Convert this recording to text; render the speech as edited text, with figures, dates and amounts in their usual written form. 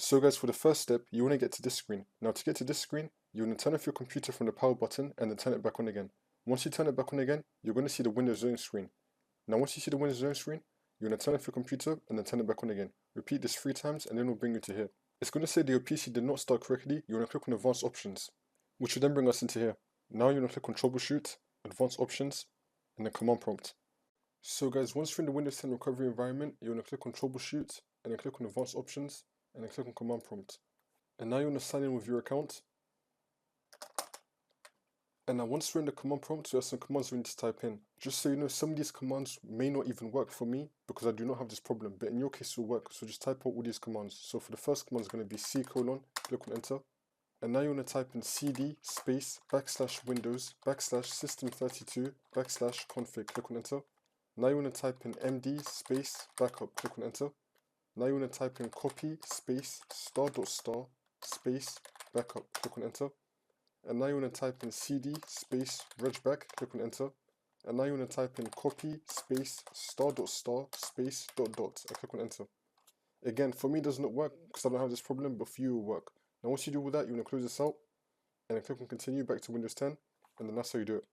So guys, for the first step, you want to get to this screen. Now to get to this screen, you want to turn off your computer from the power button and then turn it back on again. Once you turn it back on again, you're going to see the Windows Zone screen. Now once you see the Windows Zone screen, you're going to turn off your computer and then turn it back on again. Repeat this 3 times and then it'll bring you to here. It's going to say that your PC did not start correctly. You want to click on Advanced Options, which will then bring us into here. Now you want to click on Troubleshoot, Advanced Options, and then Command Prompt. So guys, once you're in the Windows 10 recovery environment, you want to click on Troubleshoot and then click on Advanced Options and then click on Command Prompt. And now you want to sign in with your account. And now once we're in the command prompt, we have some commands we need to type in. Just so you know, some of these commands may not even work for me because I do not have this problem, but in your case it will work. So just type out all these commands. So for the first command is going to be C:, click on enter. And now you want to type in cd space /windows /system32 /config, click on enter. Now you want to type in md space backup, click on enter. Now you want to type in copy space *** space backup, click on enter. And now you want to type in cd space regback, click on enter. And now you want to type in copy space *** space ... and click on enter. Again, for me it does not work because I don't have this problem, but for you it will work. Now once you do all that, you want to close this out and then click on continue back to Windows 10, and then that's how you do it.